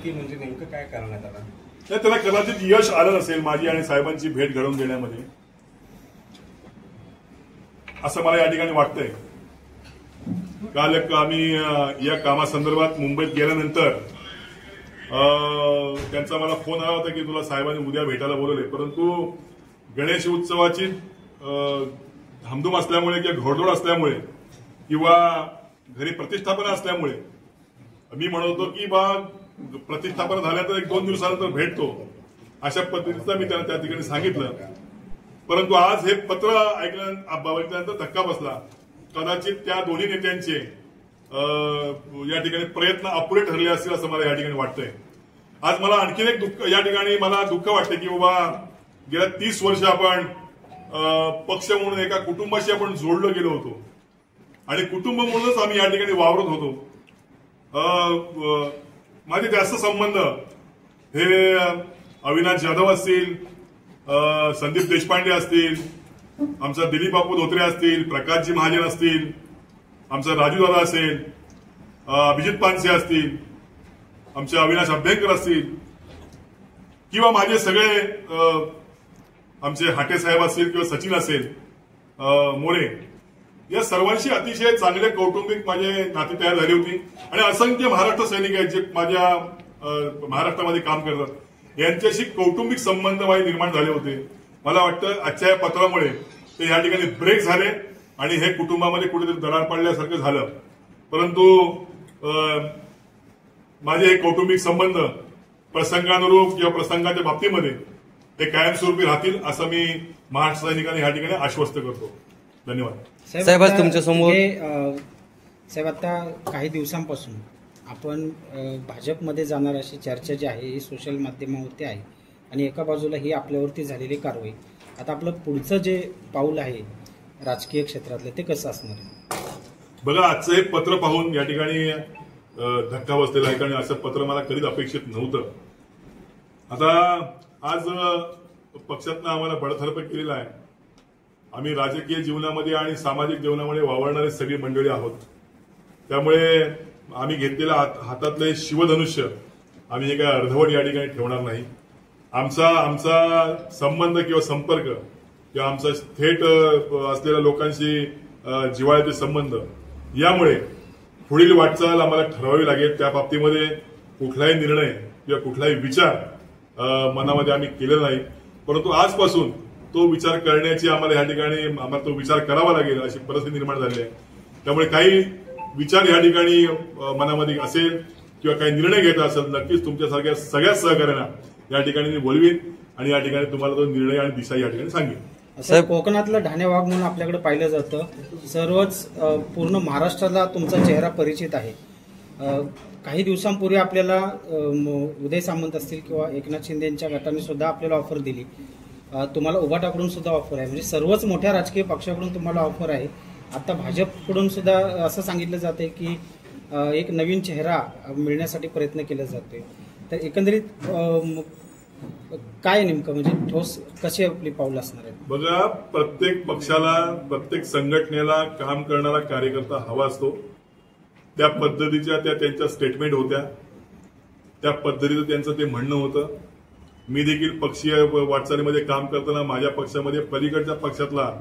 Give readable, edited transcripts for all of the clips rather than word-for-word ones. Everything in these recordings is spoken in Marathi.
की म्हणजे नेमकं काय करण्यात आलं? त्याला कदाचित यश आलं नसेल माझी आणि साहेबांची भेट घडवून देण्यामध्ये, असं मला या ठिकाणी वाटतंय. काल आम्ही या कामासंदर्भात मुंबईत गेल्यानंतर त्यांचा मला फोन आला होता की तुला साहेबांनी उद्या भेटायला बोलवले, परंतु गणेश उत्सवाची धामधूम असल्यामुळे किंवा घोडदौड असल्यामुळे किंवा घरी प्रतिष्ठापना असल्यामुळे मी म्हणतो की बा प्रतिष्ठापना झाल्यानंतर 1-2 दिवसानंतर भेटतो, अशा पद्धतीचं मी त्यांना त्या ठिकाणी सांगितलं. परंतु आज हे पत्र बघितल्यानंतर धक्का बसला. कदाचित त्या दोन्ही नेत्यांचे या ठिकाणी प्रयत्न अपुरे ठरले असतील असं मला या ठिकाणी वाटतंय. आज मला आणखीन एक दुःख या ठिकाणी मला दुःख वाटतं की बाबा गेल्या 30 वर्ष आपण पक्ष म्हणून एका कुटुंबाशी आपण जोडलो गेलो होतो आणि कुटुंब म्हणूनच आम्ही या ठिकाणी वावरत होतो. माझे जास्त संबंध हे अविनाश जाधव असतील, संदीप देशपांडे असतील, आमचा दिलीप बापू धोत्रे असतील, प्रकाशजी महाजन असतील, आमचा राजू दादा असेल, अभिजित पानसे असतील, आमचे अविनाश अभ्यंकर असतील किंवा माझे सगळे आमचे हाटे साहेब असतील किंवा सचिन असेल मोरे, या सर्वांशी अतिशय चांगले कौटुंबिक माझे नाते तयार झाली होती. आणि असंख्य महाराष्ट्र सैनिक आहेत जे माझ्या महाराष्ट्रामध्ये काम करतात, यांच्याशी कौटुंबिक संबंध माझे निर्माण झाले होते. मला वाटतं आजच्या या पत्रामुळे ते या ठिकाणी ब्रेक झाले आणि हे कुटुंबामध्ये कुठेतरी दरार पडल्यासारखं झालं. परंतु माझे हे कौटुंबिक संबंध प्रसंगानुरूप किंवा प्रसंगाच्या बाबतीमध्ये ते कायमस्वरूपी राहतील असं मी महाराष्ट्र सैनिकांना या ठिकाणी आश्वस्त करतो. धन्यवाद. साहेब तुमच्या समोर साहेब आता काही दिवसांपासून आपण भाजपमध्ये जाणार अशी चर्चा जी आहे ही सोशल माध्यमावरती आहे आणि एका बाजूला ही आपल्यावरती झालेली कारवाई. आता आपलं पुढचं जे पाऊल आहे राजकीय क्षेत्रातलं ते कसं असणार आहे? बघा, आजचं हे पत्र पाहून या ठिकाणी धक्का बसलेला आहे, कारण असं पत्र मला कधीच अपेक्षित नव्हतं. आता आज पक्षातनं आम्हाला बडतर्फ केलेला आहे. आम्ही राजकीय जीवनामध्ये आणि सामाजिक जीवनामध्ये वावरणारे सगळी मंडळी आहोत. त्यामुळे आम्ही घेतलेल्या हातातले शिवधनुष्य आम्ही हे काय अर्धवट या ठिकाणी ठेवणार नाही. आमचा संबंध किंवा संपर्क किंवा आमचा थेट असलेल्या लोकांशी जिव्हाळ्याचे संबंध, यामुळे पुढील वाटचाल आम्हाला ठरवावी लागेल. त्या बाबतीमध्ये कुठलाही निर्णय किंवा कुठलाही विचार मनामध्ये आम्ही केलेला नाही, परंतु आजपासून तो विचार करण्याची आम्हाला या ठिकाणी तो विचार करावा लागेल अशी परिस्थिती निर्माण झाली आहे. त्यामुळे काही विचार या ठिकाणी मनामध्ये असेल किंवा काही निर्णय घ्यायचा असेल, नक्कीच तुमच्यासारख्या सगळ्या सहकार्यांना या ठिकाणी मी बोलवीन आणि या ठिकाणी तुम्हाला तो निर्णय आणि दिशा या ठिकाणी सांगेन. साहेब, कोकणातलं ठाणे वाघ म्हणून आपल्याकडे पाहिलं जातं. सर्वच पूर्ण महाराष्ट्राला तुमचा चेहरा परिचित आहे. काही दिवसांपूर्वी आपल्याला उदय सामंत असतील किंवा एकनाथ शिंदे यांच्या गटाने सुद्धा आपल्याला ऑफर दिली. तुम्हाला उभाटाकडून सुद्धा ऑफर आहे. म्हणजे सर्वच मोठ्या राजकीय पक्षाकडून तुम्हाला ऑफर आहे. आता भाजपकडून सुद्धा असं सांगितलं जाते की एक नवीन चेहरा मिळण्यासाठी प्रयत्न केला जातोय. तर एकंदरीत काय नेमकं म्हणजे ठोस कशी आपली पाऊल असणार आहे? बघा, प्रत्येक पक्षाला प्रत्येक संघटनेला काम करणारा कार्यकर्ता हवा असतो. त्या पद्धतीच्या त्यांच्या स्टेटमेंट होत्या, त्या पद्धतीचं त्यांचं ते म्हणणं होतं. मी देखील पक्षीय वाटचालीमध्ये काम करताना माझ्या पक्षामध्ये पलीकडच्या पक्षातला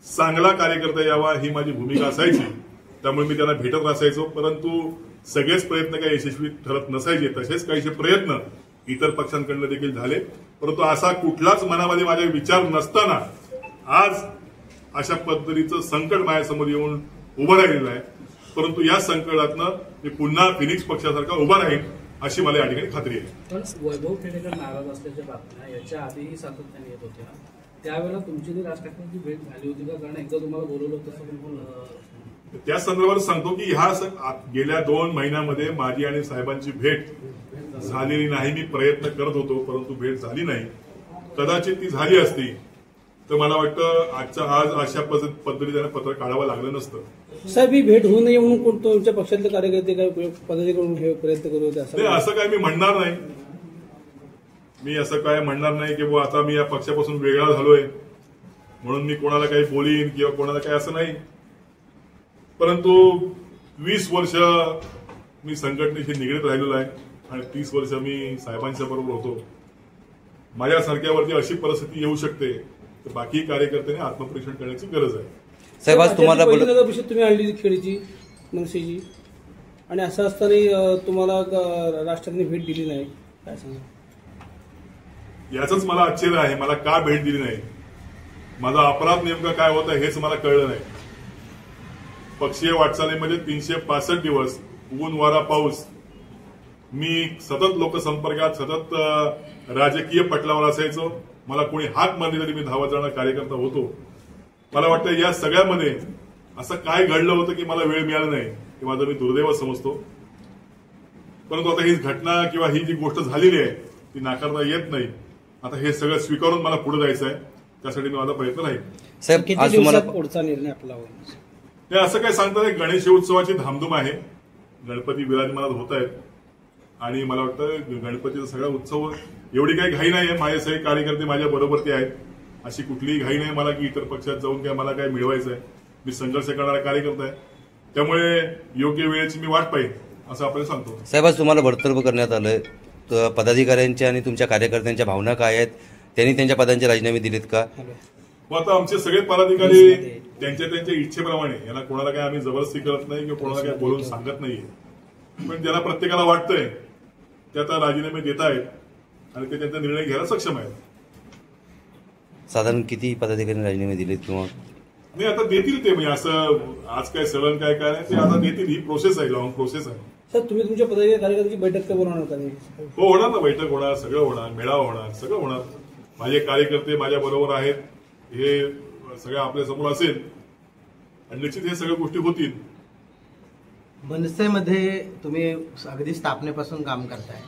चांगला कार्यकर्ता यावा ही माझी भूमिका असायची. त्यामुळे मी त्यांना भेटत असायचो, परंतु सगळेच प्रयत्न काही यशस्वी ठरत नसायचे. तसेच काहीसे प्रयत्न इतर पक्षांकडून देखील झाले, परंतु असा कुठलाच मनामध्ये माझे विचार नसताना आज अशा पद्धतीचं संकट माझ्यासमोर येऊन उभं राहिलेलं आहे. परंतु या संकटातनं मी पुन्हा फिनिक्स पक्षासारखा उभा राहील अशी मला या ठिकाणी खात्री आहे. पण वैभव खेडेकर नाराज असल्याच्या बातम्या याच्या आधीही सातत्याने येत होत्या. त्यावेळेला तुमची जी राजकारणाची भेट झाली होती का? कारण एकदा तुम्हाला बोलवलं होतं. त्या संदर्भात सांगतो की ह्या गेल्या 2 महिन्यामध्ये माझी आणि साहेबांची भेट झालेली नाही. मी प्रयत्न करत होतो, परंतु भेट झाली नाही. कदाचित ती झाली असती तर मला वाटतं आज अशा पद्धतीने त्यांना पत्र काढावं लागलं नसतं. साहेब, ही भेट होऊ नये म्हणून कोण तुमच्या पक्षातले कार्यकर्ते काय पदाधिकाऱ्यांकडून हे प्रयत्न करत होते? असं काय मी म्हणणार नाही. मी असं काय म्हणणार नाही की आता मी या पक्षापासून वेगळा झालोय म्हणून मी कोणाला काही बोलीन किंवा कोणाला काही असं नाही. परंतु 20 वर्ष मी संघटनेशी निगडीत राहिलेलो आहे. आणि 30 वर्ष मी साहेबांच्या बरोबर होतो. माझ्यासारख्यावरती अशी परिस्थिती येऊ शकते तर बाकी कार्यकर्त्यांनी आत्मपरीक्षण करण्याची गरज आहे. साहेब आज तुम्हाला पहिली नगर परिषद तुम्ही आणली खेळीची मनसेची, आणि असं असताना तुम्हाला राज ठाकरेंनी भेट दिली नाही, काय सांगा? याचंच मला आश्चर्य आहे, मला का भेट दिली नाही. माझा अपराध नेमका काय होता हेच मला कळलं नाही. पक्षीय वाटचालीमध्ये 365 दिवस ऊन वारा पाऊस मी सतत लोकसंपर्कात, सतत राजकीय पटलावर असायचो. मला कोणी हाक मारली तरी मी धावत जाणारा कार्यकर्ता होतो. मला वाटतं या सगळ्यामध्ये असं काय घडलं होतं की मला वेळ मिळाला नाही, हे माझं मी दुर्दैव समजतो. परंतु आता ही घटना किंवा ही जी गोष्ट झालेली आहे ती नाकारता येत नाही. आता हे सगळं स्वीकारून मला पुढे जायचं आहे, त्यासाठी मी माझा प्रयत्न राहील. साहेब किती आज तुम्हाला दिवसात पुढचा निर्णय आपला होईल? ते असं काय सांगतात, गणेश उत्सवाची धामधूम आहे, गणपती विराजमानात होत आहेत आणि मला वाटतं गणपतीचा सगळा उत्सव एवढी काही घाई नाही आहे. माझे सगळे कार्यकर्ते माझ्या बरोबर ते आहेत. अशी कुठलीही घाई नाही मला की इतर पक्षात जाऊन काय मला काय मिळवायचं आहे. मी संघर्ष करणारा कार्यकर्ता आहे, त्यामुळे योग्य वेळेची मी वाट पाहिजे असं आपल्याला सांगतो. साहेब आज तुम्हाला बडतर्फ करण्यात आलंय, तर पदाधिकाऱ्यांच्या आणि तुमच्या कार्यकर्त्यांच्या भावना काय आहेत? त्यांनी त्यांच्या पदांचे राजीनामे दिलेत का? मग आता आमचे सगळे पदाधिकारी त्यांच्या इच्छेप्रमाणे, यांना कोणाला काय आम्ही जबरदस्ती करत नाही किंवा कोणाला काय बोलून सांगत नाहीये, पण ज्याला प्रत्येकाला वाटतंय ते आता राजीनामे देत आहेत आणि ते त्यांचा निर्णय घ्यायला सक्षम आहेत. साधारण किती पदाधिकाऱ्यांनी राजीनामे दिलेत किंवा नाही आता देतील ते, म्हणजे असं आज काय सलन काय काय नाही, ते आता देतील. ही प्रोसेस आहे, लॉंग प्रोसेस आहे. सर तुम्ही तुमच्या पदाधिकारी कार्यकर्त्यांची बैठक का बोलवणार का नाही? हो होणार ना, बैठक होणार, सगळं होणार, मेळावा होणार, सगळं होणार. माझे कार्यकर्ते माझ्या बरोबर आहेत, हे सगळं आपल्या समोर असेल आणि निश्चित हे सगळ्या गोष्टी होतील. मनसेमध्ये तुम्ही अगदी स्थापनेपासून काम करताय.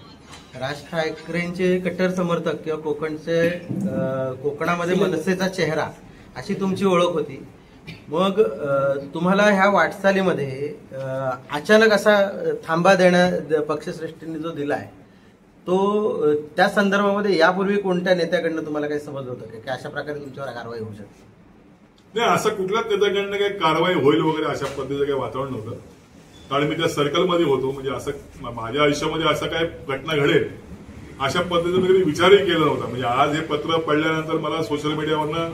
राज ठाकरेंचे कट्टर समर्थक किंवा कोकणामध्ये मनसेचा चेहरा अशी तुमची ओळख होती. मग तुम्हाला ह्या वाटचालीमध्ये अचानक असा थांबा देण्या पक्षश्रेष्ठींनी जो दिलाय तो त्या संदर्भामध्ये यापूर्वी कोणत्या नेत्याकडनं तुम्हाला काही समजलं होतं की अशा प्रकारे तुमच्यावर कारवाई होऊ शकते? नाही, असं कुठल्याच नेत्याकडनं काही कारवाई होईल वगैरे अशा पद्धतीचं काही वातावरण नव्हतं. कारण मी त्या सर्कलमध्ये होतो, म्हणजे असं माझ्या आयुष्यामध्ये असं काय घटना घडेल अशा पद्धतीने कधी विचारही केला नव्हता. म्हणजे आज हे पत्र पडल्यानंतर मला सोशल मीडियावरनं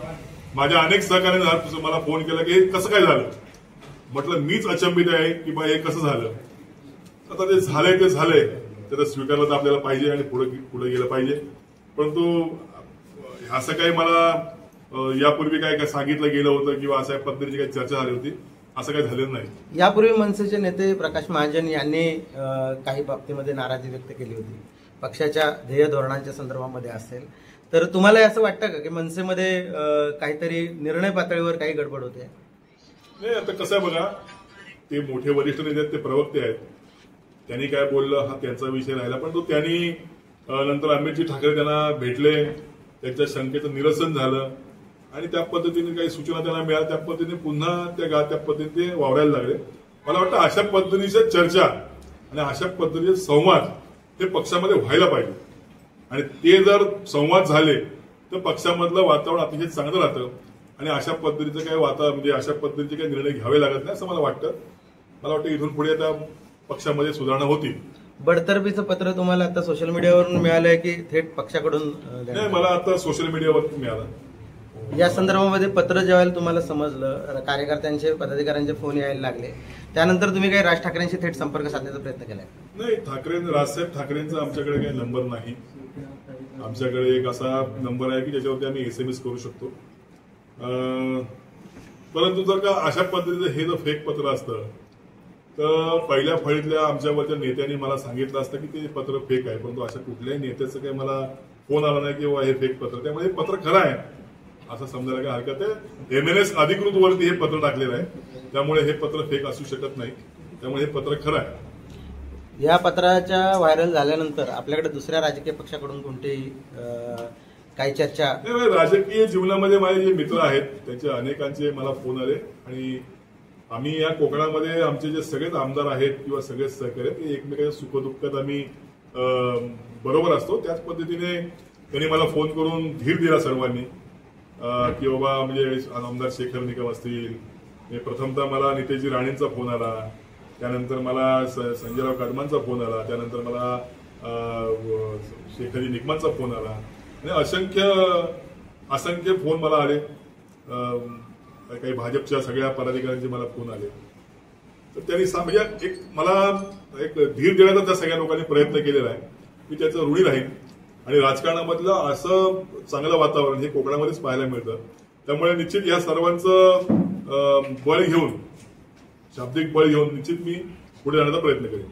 माझ्या अनेक सहकार्याने मला फोन केला की हे कसं काय झालं. म्हटलं मीच अचंबित आहे की बा हे कसं झालं. आता ते झालंय ते झालंय, त्याला स्वीकारलं तर आपल्याला पाहिजे आणि पुढे गेलं पाहिजे. परंतु असं काही मला यापूर्वी काय सांगितलं गेलं होतं किंवा अशा पद्धतीची काही चर्चा झाली होती असं काही झालेलं नाही. यापूर्वी मनसेचे नेते प्रकाश महाजन यांनी काही बाबतीमध्ये नाराजी व्यक्त केली होती, पक्षाच्या ध्येय धोरणांच्या संदर्भामध्ये असेल. तर तुम्हाला असं वाटतं का की मनसेमध्ये काहीतरी निर्णय पातळीवर काही गडबड होते? नाही, आता कसं आहे बघा, ते मोठे वरिष्ठ नेते आहेत, ते प्रवक्ते आहेत, त्यांनी काय बोललं हा त्यांचा विषय राहिला. पण तो त्यांनी नंतर अमितजी ठाकरे त्यांना भेटले, त्यांच्या शंकेचं निरसन झालं आणि त्या पद्धतीने काही सूचना त्यांना मिळाल्या, त्या पद्धतीने पुन्हा त्या पद्धतीने ते वावरायला लागले. मला वाटतं अशा पद्धतीच्या चर्चा आणि अशा पद्धतीचे संवाद हे पक्षामध्ये व्हायला पाहिजे आणि ते जर संवाद झाले तर पक्षामधलं वातावरण अतिशय चांगलं राहतं आणि अशा पद्धतीचं काही म्हणजे अशा पद्धतीचे काही निर्णय घ्यावे लागत नाही असं मला वाटतं. मला वाटतं इथून पुढे आता पक्षामध्ये सुधारणा होतील. बडतर्फीचं पत्र तुम्हाला आता सोशल मीडियावरून मिळालंय की थेट पक्षाकडून? नाही, मला आता सोशल मीडियावरती मिळालं. या संदर्भामध्ये पत्र ज्यावेळेला तुम्हाला समजलं, कार्यकर्त्यांचे पदाधिकाऱ्यांचे फोन यायला लागले, त्यानंतर तुम्ही काही राज ठाकरेंशी थेट संपर्क साधण्याचा प्रयत्न केलाय? नाही, राजसाहेब ठाकरेंचा आमच्याकडे काही नंबर नाही. आमच्याकडे एक असा नंबर आहे की ज्याच्यावरती आम्ही SMS करू शकतो. परंतु जर का अशा पद्धतीचं हे जर फेक पत्र असतं तर पहिल्या फळीतल्या आमच्यावरच्या नेत्यांनी मला सांगितलं असतं की ते पत्र फेक आहे. परंतु अशा कुठल्याही नेत्याचं काही मला फोन आला नाही की हे फेक पत्र, त्यामुळे हे पत्र खरं आहे असं समजायला काही हरकत आहे. MNS अधिकृत वरती हे पत्र टाकलेलं आहे, त्यामुळे हे पत्र फेक असू शकत नाही, त्यामुळे हे पत्र खरं आहे. या पत्राच्या व्हायरल झाल्यानंतर आपल्याकडे दुसऱ्या राजकीय पक्षाकडून कोणतीही काही चर्चा? नाही, राजकीय जीवनामध्ये माझे जे मित्र आहेत त्यांचे अनेकांचे मला फोन आले आणि आम्ही या कोकणामध्ये आमचे जे सगळेच आमदार आहेत किंवा सगळेच सहकारी आहेत ते एकमेकांच्या सुखदुःखात आम्ही बरोबर असतो. त्याच पद्धतीने त्यांनी मला फोन करून धीर दिला सर्वांनी की बाबा म्हणजे आमदार शेखर निकम असतील, प्रथमतः मला नितेशजी राणेंचा फोन आला, त्यानंतर मला संजयराव कदमांचा फोन आला, त्यानंतर मला शेखरी निकमांचा फोन आला आणि असंख्य फोन मला आले. काही भाजपच्या सगळ्या पदाधिकाऱ्यांचे मला फोन आले. तर त्यांनी म्हणजे मला एक धीर देण्याचा त्या सगळ्या लोकांनी प्रयत्न केलेला आहे. मी त्याचं ऋणी राहीन आणि राजकारणामधलं असं चांगलं वातावरण हे कोकणामध्येच पाहायला मिळतं. त्यामुळे निश्चित या सर्वांचं बळ घेऊन, शाब्दिक बळ घेऊन निश्चित मी पुढे जाण्याचा प्रयत्न करेन.